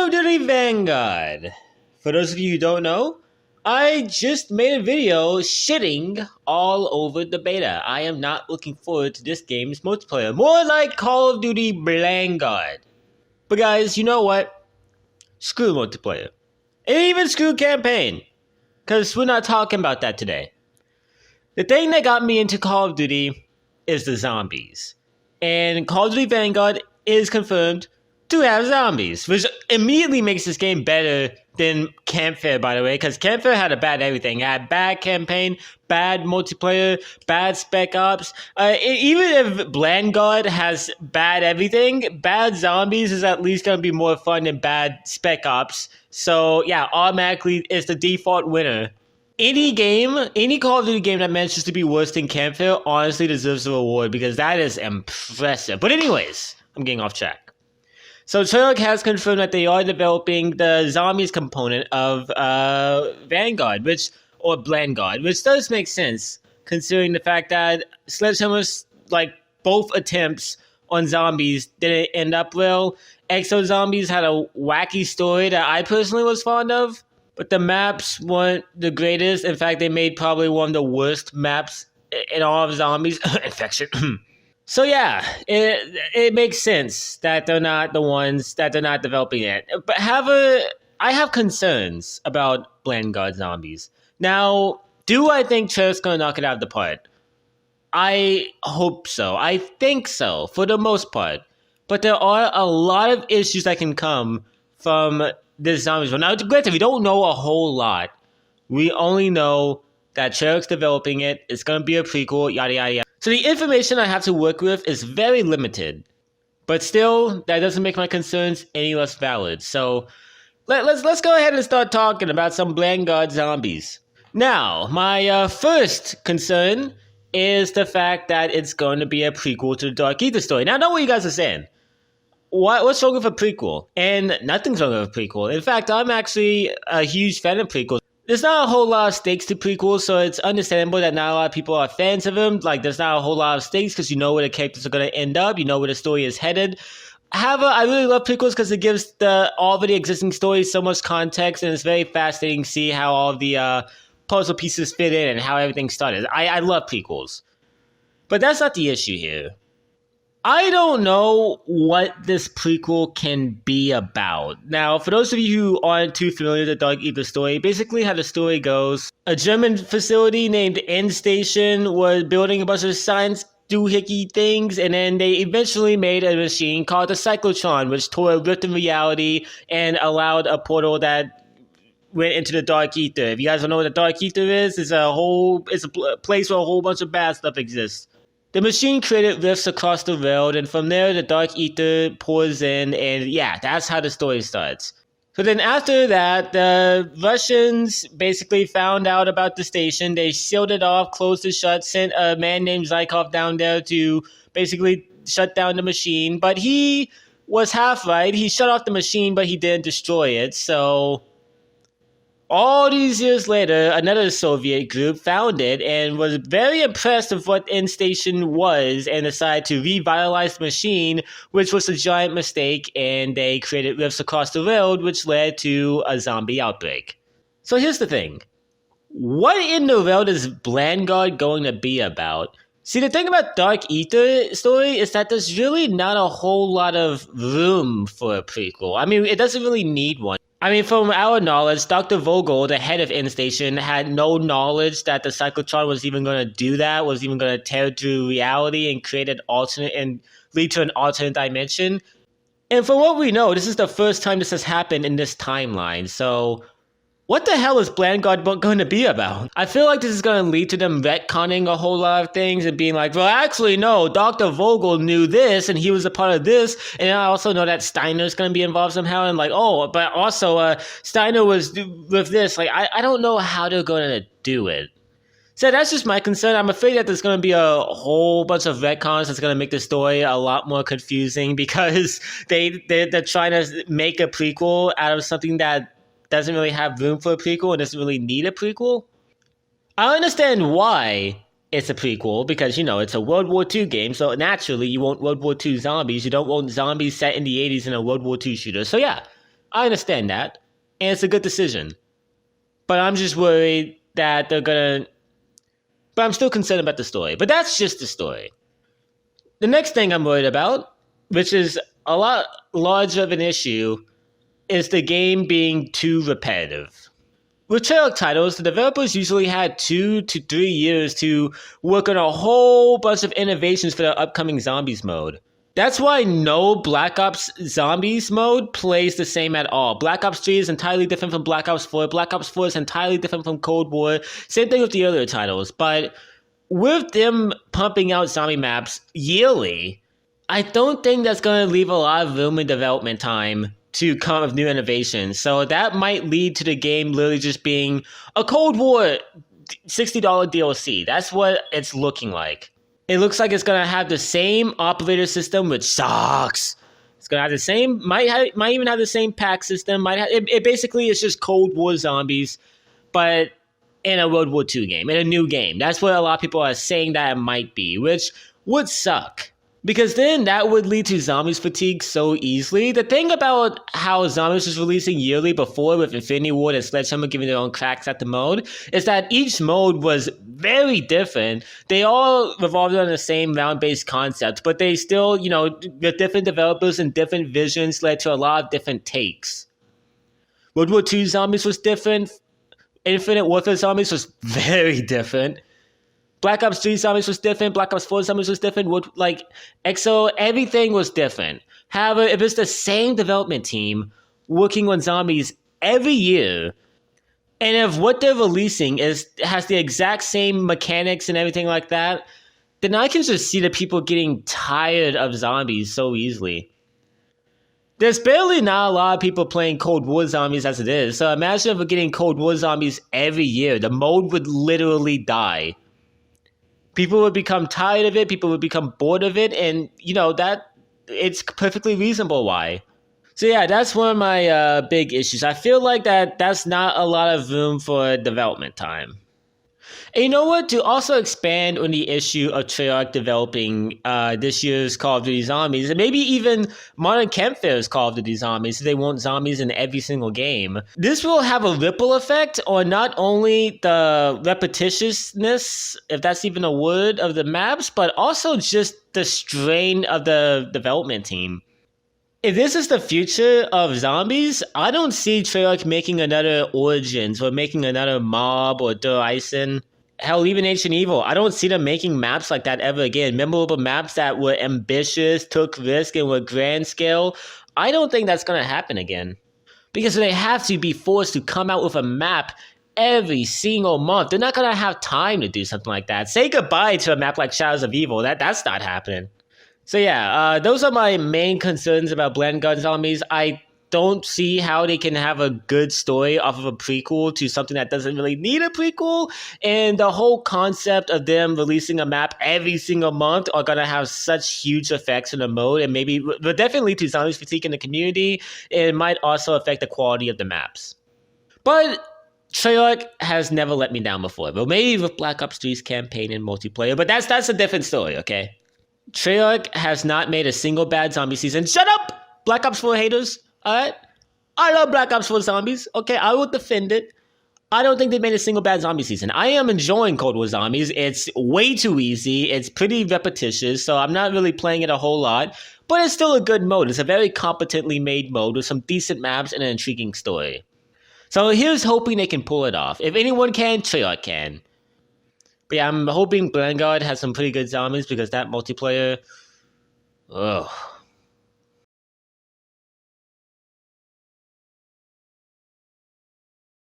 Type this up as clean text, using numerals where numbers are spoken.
of Duty Vanguard. For those of you who don't know, I just made a video shitting all over the beta. I am not looking forward to this game's multiplayer. More like Call of Duty Vanguard. But guys, you know what? Screw multiplayer. And even screw campaign. Because we're not talking about that today. The thing that got me into Call of Duty is the zombies. And Call of Duty Vanguard is confirmed to have zombies, which immediately makes this game better than Campfire, by the way, because Campfire had a bad everything. It had bad campaign, bad multiplayer, bad spec ops. Even if Vanguard has bad everything, bad zombies is at least going to be more fun than bad spec ops. So yeah, automatically it's the default winner. Any game, any Call of Duty game that manages to be worse than Campfire honestly deserves a reward because that is impressive. But anyways, I'm getting off track. So Treyarch has confirmed that they are developing the zombies component of Vanguard, or Vanguard, which does make sense considering the fact that Sledgehammer's both attempts on zombies didn't end up well. Exo Zombies had a wacky story that I personally was fond of, but the maps weren't the greatest. In fact, they made probably one of the worst maps in all of zombies. Infection. So yeah, it makes sense that they're not developing it. But I have concerns about Vanguard zombies. Now, do I think Treyarch's gonna knock it out of the park? I hope so. I think so, for the most part. But there are a lot of issues that can come from this zombies one. Now, granted, we don't know a whole lot. We only know that Treyarch's developing it. It's gonna be a prequel, yada yada yada. So the information I have to work with is very limited, but still, that doesn't make my concerns any less valid. So let's go ahead and start talking about some Vanguard zombies. Now, my first concern is the fact that it's going to be a prequel to the Dark Ether story. Now, I know what you guys are saying. What's wrong with a prequel? And nothing's wrong with a prequel. In fact, I'm actually a huge fan of prequels. There's not a whole lot of stakes to prequels, so it's understandable that not a lot of people are fans of them. There's not a whole lot of stakes because you know where the characters are going to end up. You know where the story is headed. However, I really love prequels because it gives the already existing stories so much context, and it's very fascinating to see how all of the puzzle pieces fit in and how everything started. I love prequels. But that's not the issue here. I don't know what this prequel can be about. Now, for those of you who aren't too familiar with the Dark Ether story, basically how the story goes, a German facility named End Station was building a bunch of science doohickey things, and then they eventually made a machine called the Cyclotron, which tore a rift in reality and allowed a portal that went into the Dark Ether. If you guys don't know what the Dark Ether is, it's a place where a whole bunch of bad stuff exists. The machine created rifts across the world, and from there, the Dark Ether pours in, and yeah, that's how the story starts. So then after that, the Russians basically found out about the station. They sealed it off, closed it shut, sent a man named Zykov down there to basically shut down the machine. But he was half right. He shut off the machine, but he didn't destroy it, so all these years later, another Soviet group found it and was very impressed with what End Station was and decided to revitalize the machine, which was a giant mistake, and they created rifts across the world, which led to a zombie outbreak. So here's the thing. What in the world is Vanguard going to be about? See, the thing about Dark Ether story is that there's really not a whole lot of room for a prequel. I mean, it doesn't really need one. I mean, from our knowledge, Dr. Vogel, the head of End Station, had no knowledge that the Cyclotron was even going to do that, was even going to tear through reality and create an alternate and lead to an alternate dimension. And from what we know, this is the first time this has happened in this timeline. So what the hell is Vanguard going to be about? I feel like this is going to lead to them retconning a whole lot of things and being like, well, actually, no, Dr. Vogel knew this and he was a part of this. And I also know that Steiner's going to be involved somehow. And but also Steiner was with this. I don't know how they're going to do it. So that's just my concern. I'm afraid that there's going to be a whole bunch of retcons that's going to make the story a lot more confusing because they're trying to make a prequel out of something that doesn't really have room for a prequel and doesn't really need a prequel. I understand why it's a prequel because, it's a World War II game, so naturally you want World War II zombies. You don't want zombies set in the 80s in a World War II shooter. So yeah, I understand that, and it's a good decision. But I'm just worried that they're gonna. But I'm still concerned about the story. But that's just the story. The next thing I'm worried about, which is a lot larger of an issue, is the game being too repetitive. With Treyarch titles, the developers usually had 2 to 3 years to work on a whole bunch of innovations for their upcoming Zombies mode. That's why no Black Ops Zombies mode plays the same at all. Black Ops 3 is entirely different from Black Ops 4. Black Ops 4 is entirely different from Cold War. Same thing with the earlier titles. But with them pumping out zombie maps yearly, I don't think that's going to leave a lot of room in development time to come up with new innovations. So that might lead to the game literally just being a Cold War $60 DLC. That's what it's looking like. It looks like it's going to have the same operator system, which sucks. It's going to have the same, might even have the same pack system. It basically is just Cold War zombies, but in a World War II game, in a new game. That's what a lot of people are saying that it might be, which would suck. Because then that would lead to zombies fatigue so easily. The thing about how Zombies was releasing yearly before with Infinity Ward and Sledgehammer giving their own cracks at the mode is that each mode was very different. They all revolved on the same round-based concept, but they still, with different developers and different visions led to a lot of different takes. World War II Zombies was different. Infinite Warfare Zombies was very different. Black Ops 3 Zombies was different. Black Ops 4 Zombies was different. EXO, everything was different. However, if it's the same development team working on zombies every year, and if what they're releasing has the exact same mechanics and everything like that, then I can just see the people getting tired of zombies so easily. There's barely not a lot of people playing Cold War Zombies as it is, so imagine if we're getting Cold War Zombies every year. The mode would literally die. People would become tired of it, people would become bored of it, and, that it's perfectly reasonable why. So yeah, that's one of my big issues. I feel like that's not a lot of room for development time. And you know what? To also expand on the issue of Treyarch developing this year's Call of Duty Zombies, and maybe even Modern Campfire's Call of Duty Zombies, so they want zombies in every single game. This will have a ripple effect on not only the repetitiousness, if that's even a word, of the maps, but also just the strain of the development team. If this is the future of zombies, I don't see Treyarch making another Origins or making another Mob or Der Eisen. Hell, even Ancient Evil. I don't see them making maps like that ever again. Memorable maps that were ambitious, took risk, and were grand scale. I don't think that's going to happen again. Because they have to be forced to come out with a map every single month. They're not going to have time to do something like that. Say goodbye to a map like Shadows of Evil. That's not happening. So yeah, those are my main concerns about Vanguard Zombies. I don't see how they can have a good story off of a prequel to something that doesn't really need a prequel. And the whole concept of them releasing a map every single month are going to have such huge effects on the mode, and maybe will definitely lead to zombies fatigue in the community. It might also affect the quality of the maps. But Treyarch has never let me down before. But maybe with Black Ops 3's campaign and multiplayer, but that's a different story, okay? Treyarch has not made a single bad zombie season. Shut up, Black Ops 4 haters. Alright? I love Black Ops 4 Zombies. Okay, I will defend it. I don't think they made a single bad zombie season. I am enjoying Cold War Zombies. It's way too easy. It's pretty repetitious, so I'm not really playing it a whole lot. But it's still a good mode. It's a very competently made mode with some decent maps and an intriguing story. So here's hoping they can pull it off. If anyone can, Treyarch can. But yeah, I'm hoping Vanguard has some pretty good zombies because that multiplayer... Ugh.